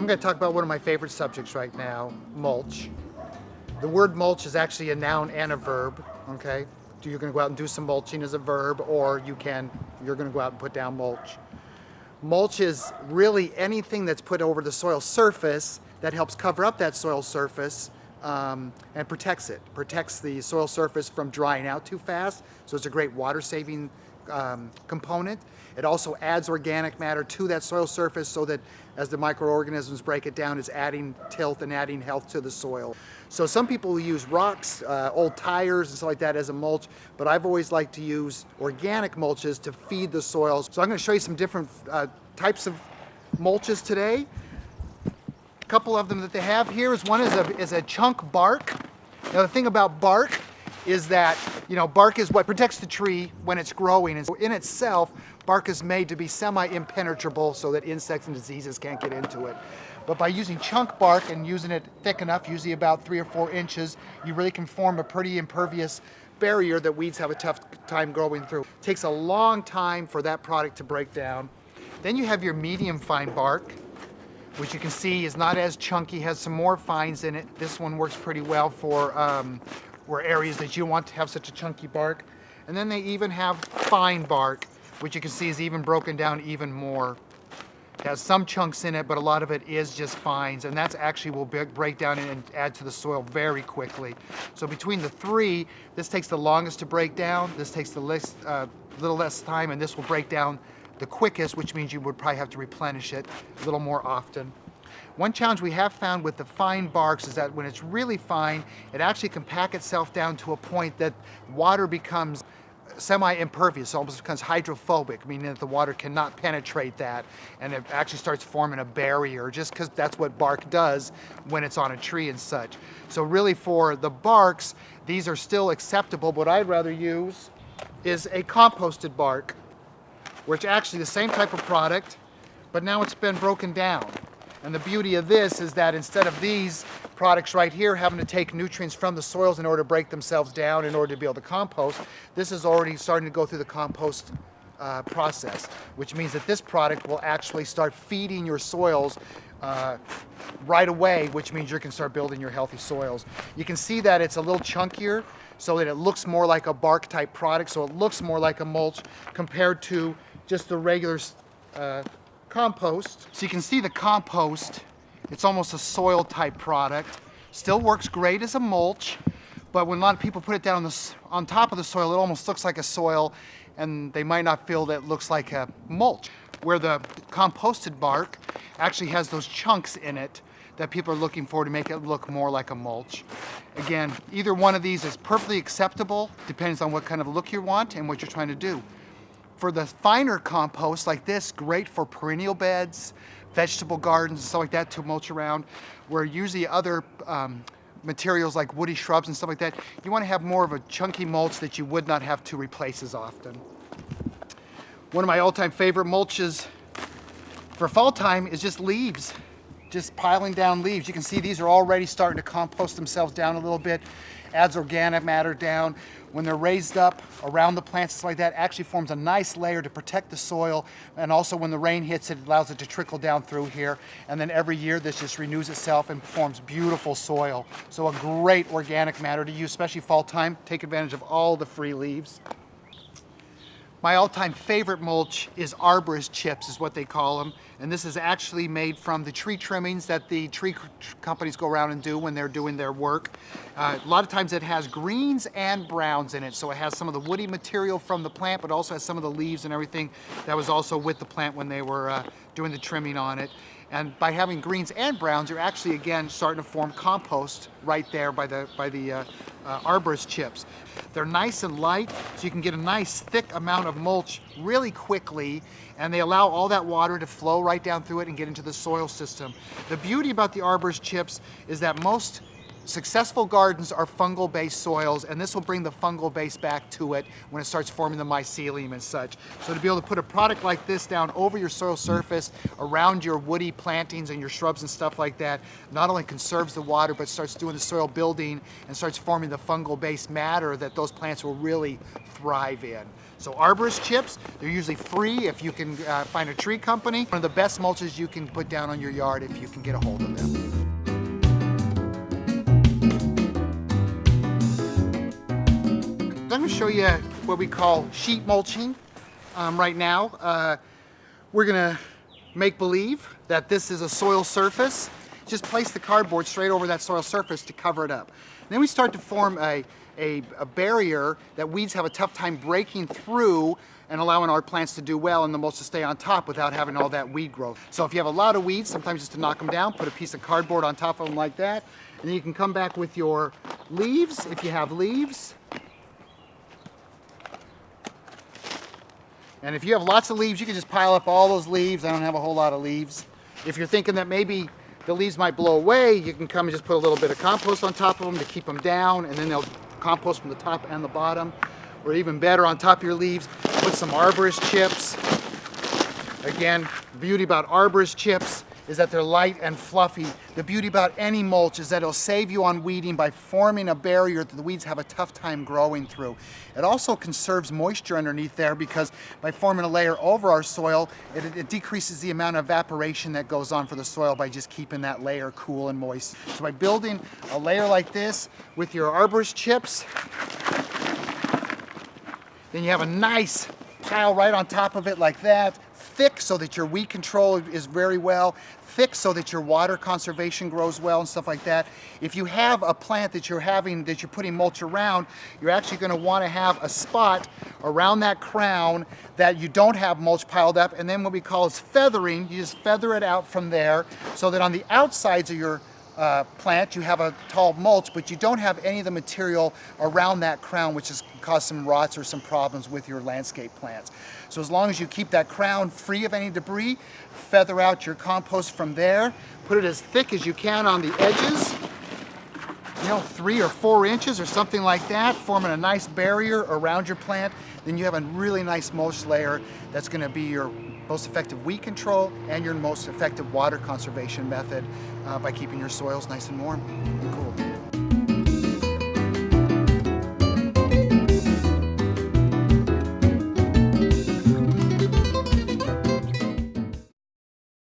I'm going to talk about one of my favorite subjects right now, mulch. The word mulch is actually a noun and a verb, okay? You're going to go out and do some mulching as a verb, or you're going to go out and put down mulch. Mulch is really anything that's put over the soil surface that helps cover up that soil surface and protects it. Protects the soil surface from drying out too fast, so it's a great water saving component. It also adds organic matter to that soil surface so that as the microorganisms break it down, it's adding tilth and adding health to the soil. So some people will use rocks, old tires and stuff like that as a mulch, but I've always liked to use organic mulches to feed the soils. So I'm going to show you some different types of mulches today. A couple of them that they have here is one is a chunk bark. Now the thing about bark is that, bark is what protects the tree when it's growing. And so in itself, bark is made to be semi-impenetrable so that insects and diseases can't get into it. But by using chunk bark and using it thick enough, usually about 3 or 4 inches, you really can form a pretty impervious barrier that weeds have a tough time growing through. It takes a long time for that product to break down. Then you have your medium fine bark, which you can see is not as chunky, has some more fines in it. This one works pretty well for areas that you want to have such a chunky bark. And then they even have fine bark, which you can see is even broken down even more. It has some chunks in it, but a lot of it is just fines, and that's actually will break down and add to the soil very quickly. So between the three, this takes the longest to break down, this takes the little less time, and this will break down the quickest, which means you would probably have to replenish it a little more often. One challenge we have found with the fine barks is that when it's really fine, it actually can pack itself down to a point that water becomes semi-impervious, almost becomes hydrophobic, meaning that the water cannot penetrate that, and it actually starts forming a barrier just because that's what bark does when it's on a tree and such. So really for the barks, these are still acceptable. What I'd rather use is a composted bark, which actually the same type of product, but now it's been broken down. And the beauty of this is that instead of these products right here having to take nutrients from the soils in order to break themselves down in order to be able to compost, this is already starting to go through the compost process, which means that this product will actually start feeding your soils right away, which means you can start building your healthy soils. You can see that it's a little chunkier so that it looks more like a bark type product, so it looks more like a mulch compared to just the regular compost. So you can see the compost, it's almost a soil type product. Still works great as a mulch, but when a lot of people put it down on top of the soil, it almost looks like a soil, and they might not feel that it looks like a mulch. Where the composted bark actually has those chunks in it that people are looking for to make it look more like a mulch. Again, either one of these is perfectly acceptable, depends on what kind of look you want and what you're trying to do. For the finer compost like this, great for perennial beds, vegetable gardens, and stuff like that to mulch around, where usually other materials like woody shrubs and stuff like that, you want to have more of a chunky mulch that you would not have to replace as often. One of my all-time favorite mulches for fall time is just leaves, just piling down leaves. You can see these are already starting to compost themselves down a little bit, adds organic matter down. When they're raised up around the plants, it's like that, actually forms a nice layer to protect the soil, and also when the rain hits it, it allows it to trickle down through here, and then every year this just renews itself and forms beautiful soil. So a great organic matter to use, especially fall time. Take advantage of all the free leaves. My all-time favorite mulch is arborist chips, is what they call them. And this is actually made from the tree trimmings that the tree companies go around and do when they're doing their work. A lot of times it has greens and browns in it. So it has some of the woody material from the plant, but also has some of the leaves and everything that was also with the plant when they were doing the trimming on it. And by having greens and browns, you're actually, again, starting to form compost right there by the arborist chips. They're nice and light, so you can get a nice thick amount of mulch really quickly, and they allow all that water to flow right down through it and get into the soil system. The beauty about the arborist chips is that most Successful gardens are fungal-based soils, and this will bring the fungal base back to it when it starts forming the mycelium and such. So to be able to put a product like this down over your soil surface, around your woody plantings and your shrubs and stuff like that, not only conserves the water, but starts doing the soil building and starts forming the fungal-based matter that those plants will really thrive in. So arborist chips, they're usually free if you can find a tree company. One of the best mulches you can put down on your yard if you can get a hold of them. I'm going to show you what we call sheet mulching right now. We're going to make believe that this is a soil surface. Just place the cardboard straight over that soil surface to cover it up. And then we start to form a barrier that weeds have a tough time breaking through and allowing our plants to do well and the mulch to stay on top without having all that weed growth. So if you have a lot of weeds, sometimes just to knock them down, put a piece of cardboard on top of them like that. And then you can come back with your leaves, if you have leaves. And if you have lots of leaves, you can just pile up all those leaves. I don't have a whole lot of leaves. If you're thinking that maybe the leaves might blow away, you can come and just put a little bit of compost on top of them to keep them down, and then they'll compost from the top and the bottom. Or even better, on top of your leaves, put some arborist chips. Again, the beauty about arborist chips is that they're light and fluffy. The beauty about any mulch is that it'll save you on weeding by forming a barrier that the weeds have a tough time growing through. It also conserves moisture underneath there because by forming a layer over our soil, it decreases the amount of evaporation that goes on for the soil by just keeping that layer cool and moist. So by building a layer like this with your arborist chips, then you have a nice pile right on top of it like that, thick so that your weed control is very well, thick so that your water conservation grows well and stuff like that. If you have a plant that you're putting mulch around, you're actually going to want to have a spot around that crown that you don't have mulch piled up, and then what we call is feathering. You just feather it out from there so that on the outsides of your plant you have a tall mulch, but you don't have any of the material around that crown, which has caused some rots or some problems with your landscape plants. So as long as you keep that crown free of any debris, feather out your compost from there, put it as thick as you can on the edges, 3 or 4 inches or something like that, forming a nice barrier around your plant. Then you have a really nice mulch layer that's going to be your most effective weed control and your most effective water conservation method by keeping your soils nice and warm and cool.